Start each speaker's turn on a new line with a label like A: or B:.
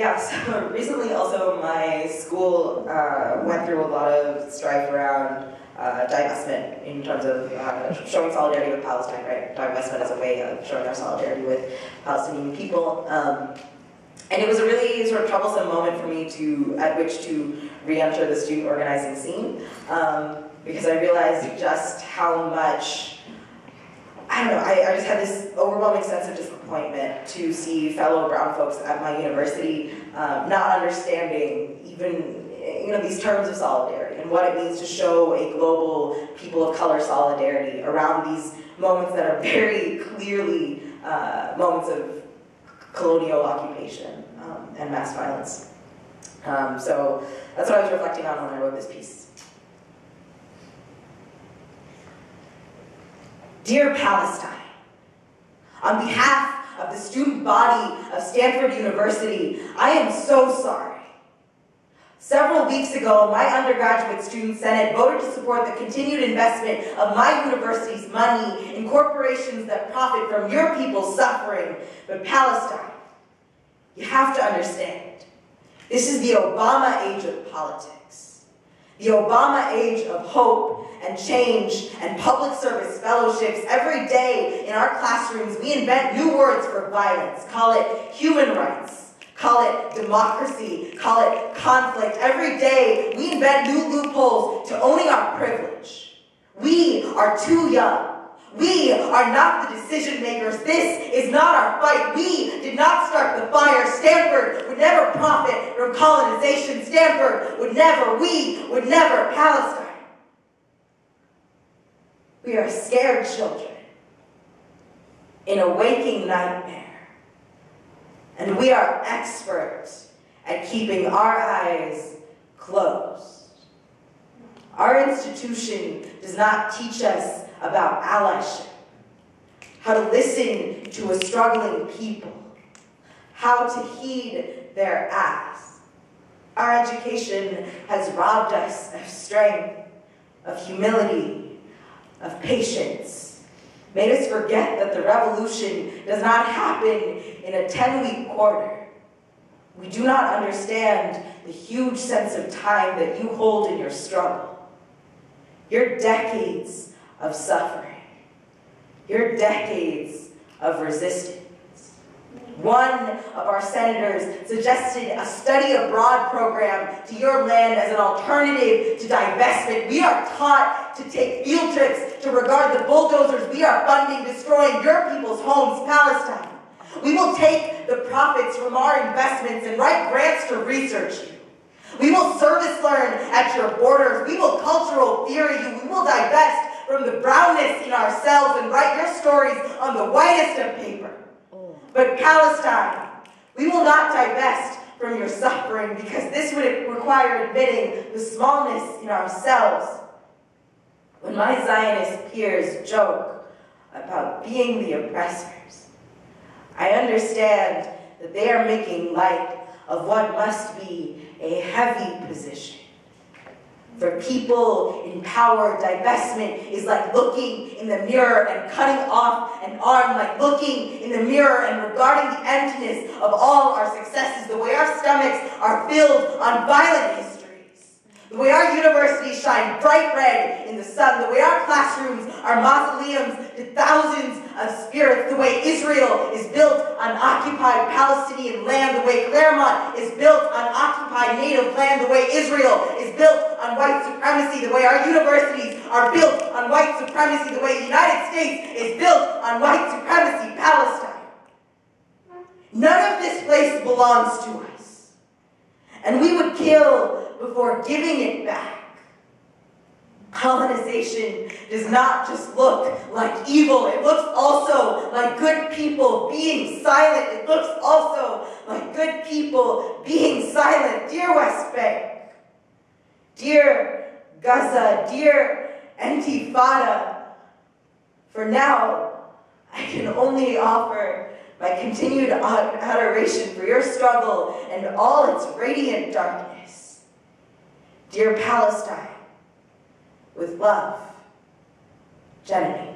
A: Yeah, so recently also my school went through a lot of strife around divestment in terms of showing solidarity with Palestine, right? Divestment as a way of showing our solidarity with Palestinian people. And it was a really sort of troublesome moment for me at which to re-enter the student organizing scene, because I realized just how much, I don't know, I just had this overwhelming sense of disappointment to see fellow brown folks at my university not understanding even these terms of solidarity and what it means to show a global people of color solidarity around these moments that are very clearly moments of colonial occupation and mass violence. So that's what I was reflecting on when I wrote this piece. Dear Palestine, on behalf of the student body of Stanford University, I am so sorry. Several weeks ago, my undergraduate student senate voted to support the continued investment of my university's money in corporations that profit from your people's suffering. But Palestine, you have to understand, this is the Obama age of politics. The Obama age of hope and change and public service fellowships. Every day in our classrooms, we invent new words for violence. Call it human rights. Call it democracy. Call it conflict. Every day, we invent new loopholes to owning our privilege. We are too young. We are not the decision makers. This is not our fight. We did not start the fire. Stanford would never profit from colonization. Stanford would never. We would never. Palestine. We are scared children in a waking nightmare. And we are experts at keeping our eyes closed. Our institution does not teach us about allyship, how to listen to a struggling people, how to heed their asks. Our education has robbed us of strength, of humility, of patience, made us forget that the revolution does not happen in a 10-week quarter. We do not understand the huge sense of time that you hold in your struggle, your decades of suffering, your decades of resistance. One of our senators suggested a study abroad program to your land as an alternative to divestment. We are taught to take field trips to regard the bulldozers we are funding destroying your people's homes, Palestine. We will take the profits from our investments and write grants to research you. We will service learn at your borders. We will cultural theory you. We will divest from the brownness in ourselves and write your stories on the whitest of paper. But Palestine, we will not divest from your suffering because this would require admitting the smallness in ourselves. When my Zionist peers joke about being the oppressors, I understand that they are making light of what must be a heavy position. For people in power, divestment is like looking in the mirror and cutting off an arm, like looking in the mirror and regarding the emptiness of all our successes, the way our stomachs are filled on violent histories, the way our universities shine bright red in the sun, the way our classrooms are mausoleums to thousands of spirits, the way Israel is built on occupied Palestinian land, the way Claremont is built on occupied native land, the way Israel is built on white supremacy, the way our universities are built on white supremacy, the way the United States is built on white supremacy, Palestine. None of this place belongs to us, and we would kill before giving it back. Colonization does not just look like evil, it looks also like good people being silent. It looks also like good people being silent. Dear West Bank, dear Gaza, dear Intifada, for now, I can only offer my continued adoration for your struggle and all its radiant darkness. Dear Palestine, with love, Jenny.